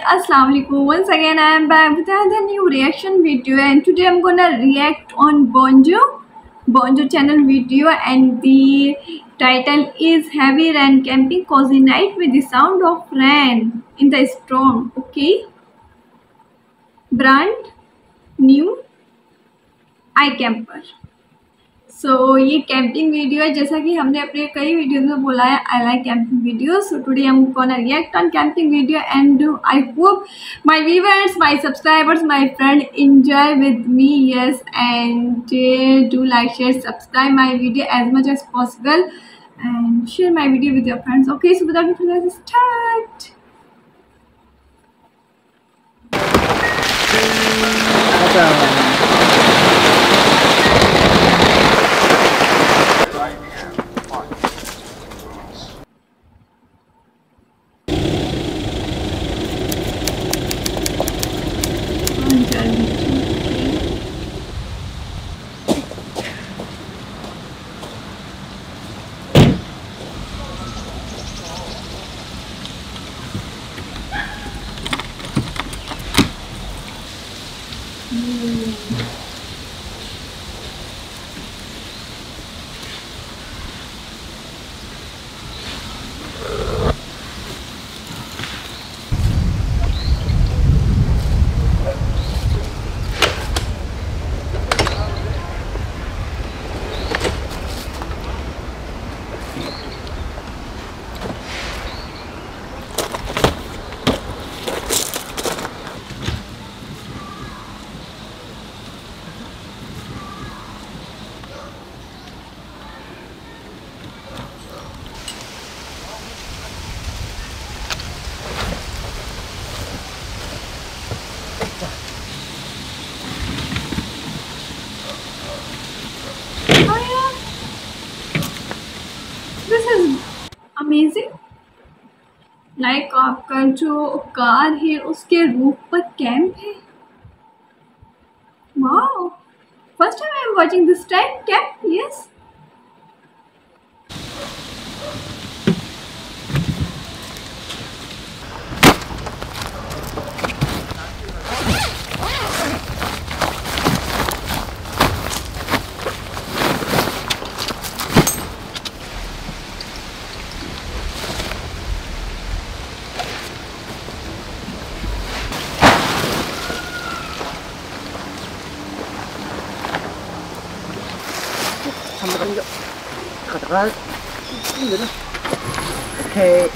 Assalamu alaikum. Once again, I am back with another new reaction video, and today I'm gonna react on Bonjo channel video, and the title is Heavy Rain Camping Cozy Night with the sound of rain in the storm. Okay, brand new ikamper. ये camping video है, जैसा कि हमने अपने कई videos में बोला है, I like camping video. So today I am gonna react on camping video and I hope my viewers, my subscribers, my friend enjoy with me. Yes, and do like, share, subscribe my video as much as possible and share my video with your friends. Okay, so without further ado, let's start. Amazing. Like आपका जो car है उसके roof पर camp है. Wow, first time I am watching this type camp. Yes, 잠깐만요. 가다가 이거는 이렇게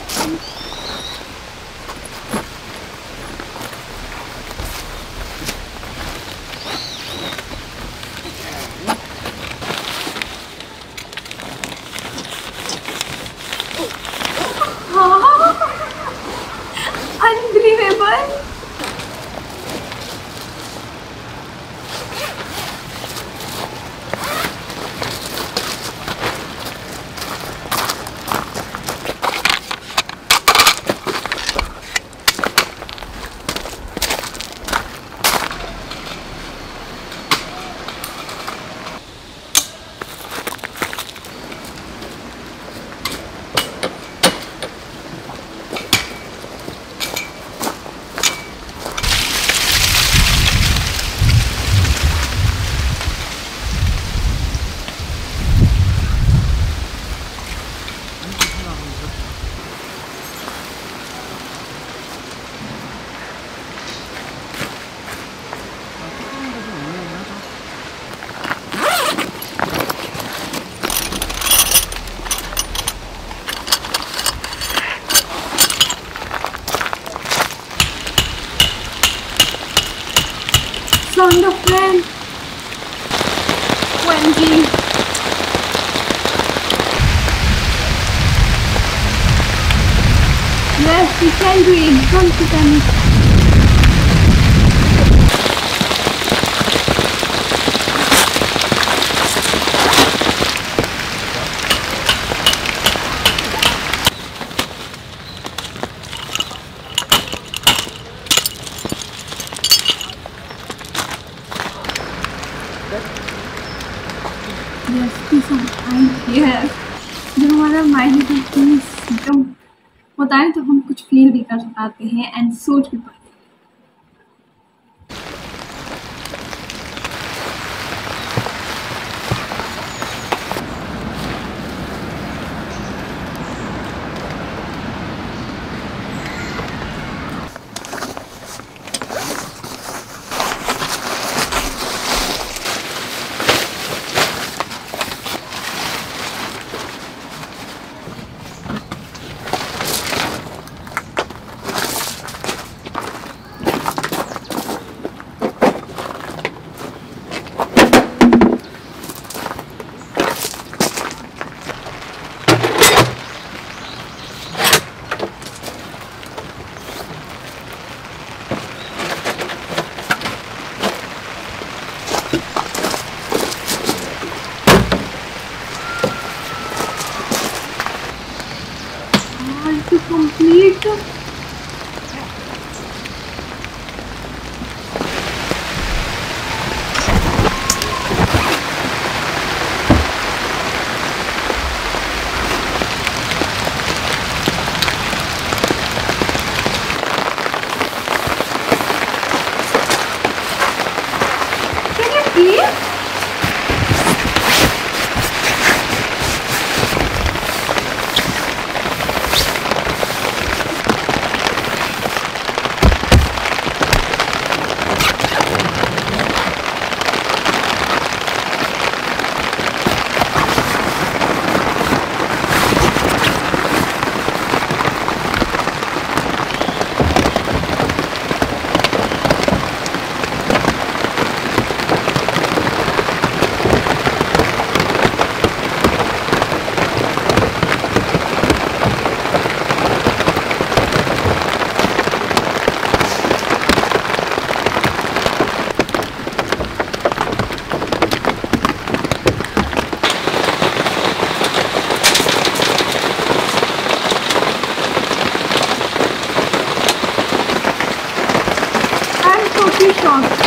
unbelievable. Sound of rain. OMG. Yes, we can do it. Don't you tell me. Yes, peace of mind. Yes. जो हमारा mind है, please एकदम होता है तो हम कुछ feel भी कर पाते हैं एंड सोच भी पाते हैं। To complete please? Shocked.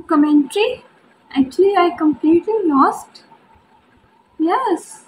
Commentary? Actually, I completely lost. Yes.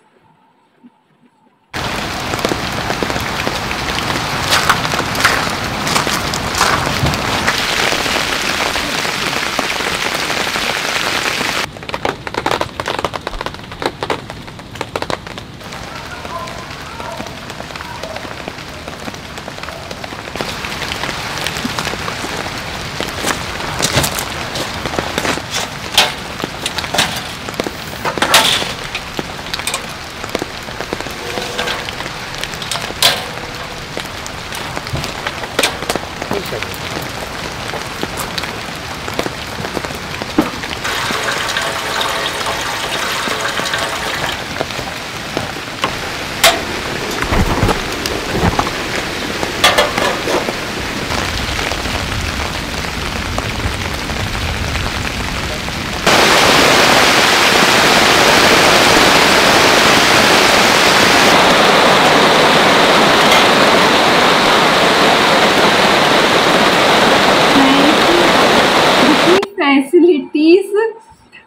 Facilities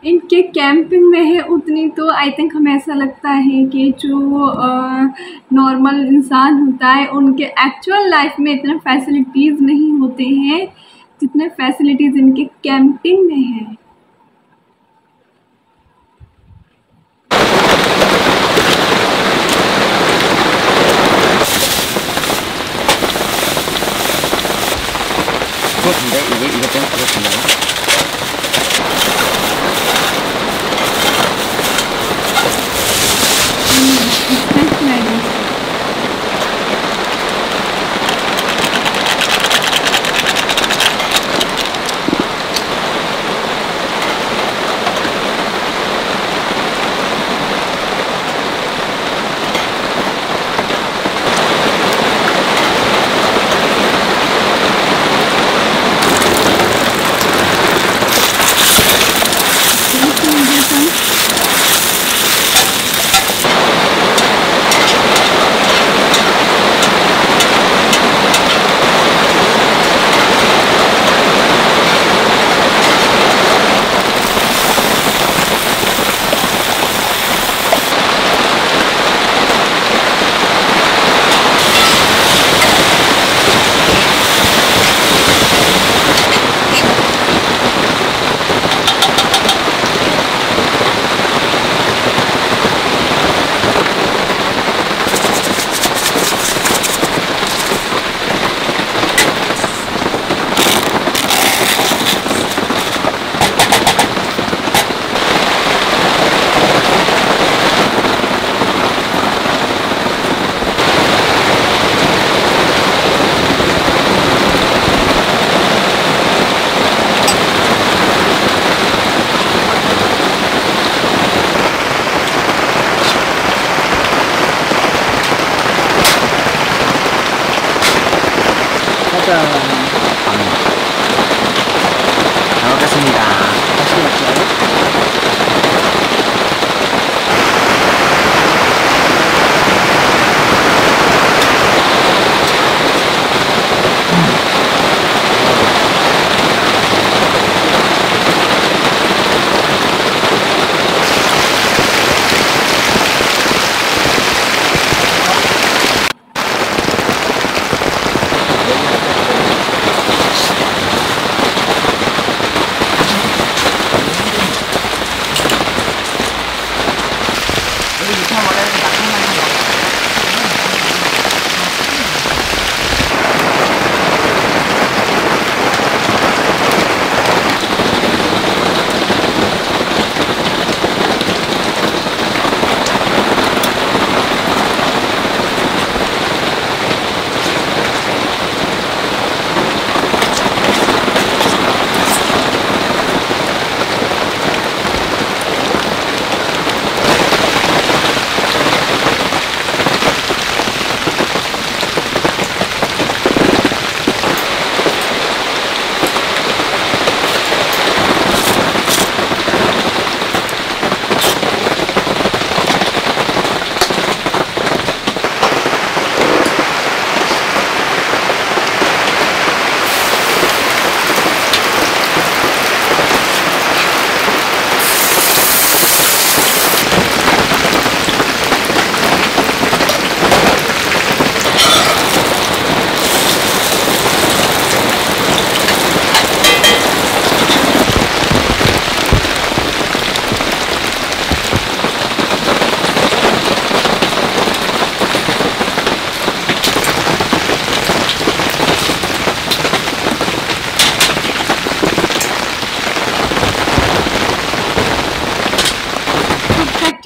इनके कैंपिंग में है उतनी तो आई थिंक हमें ऐसा लगता है कि जो नॉर्मल इंसान होता है उनके एक्चुअल लाइफ में इतने फैसिलिटीज़ नहीं होते हैं जितने फैसिलिटीज़ इनके कैंपिंग में है। 이것 좀 하겠습니다. It's like this. 잘 먹겠습니다. 맛있게 먹죠?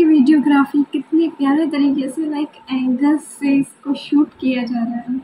वीडियोग्राफी कितने प्यारे तरीके से लाइक एंगल से इसको शूट किया जा रहा है।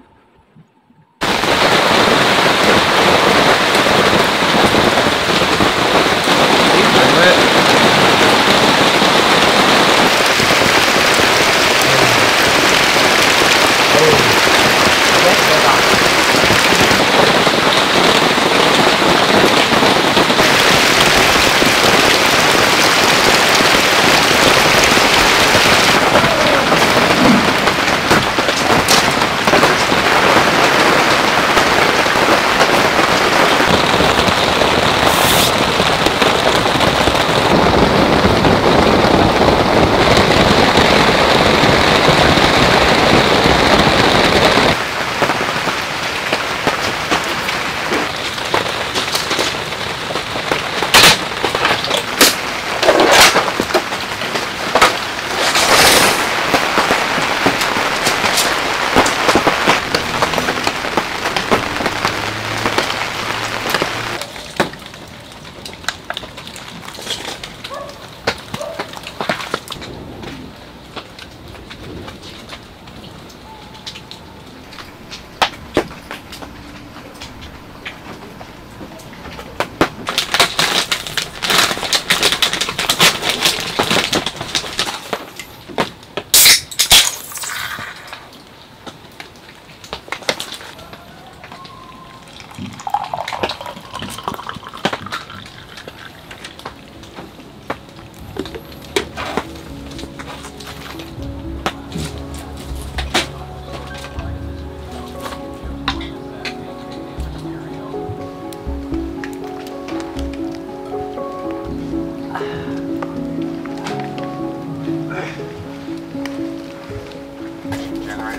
So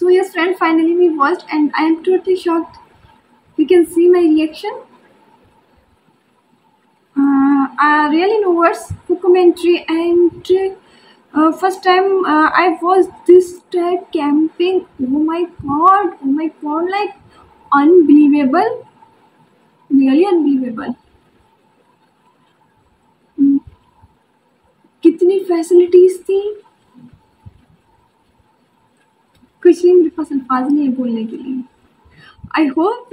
yes friend, finally we watched and I am totally shocked. You can see my reaction. I really no words for commentary, and first time I was this type camping. Oh my god, like unbelievable, really unbelievable. हम्म, कितनी facilities थी, कुछ नहीं, मेरे पास अल्फाज नहीं है बोलने के लिए. I hope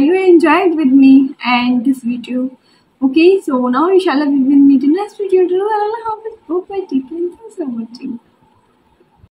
you enjoyed with me and this video. Okay, so now inshallah we will meet in next video. Allah Hafiz. Bye bye. Take care. Thanks for watching.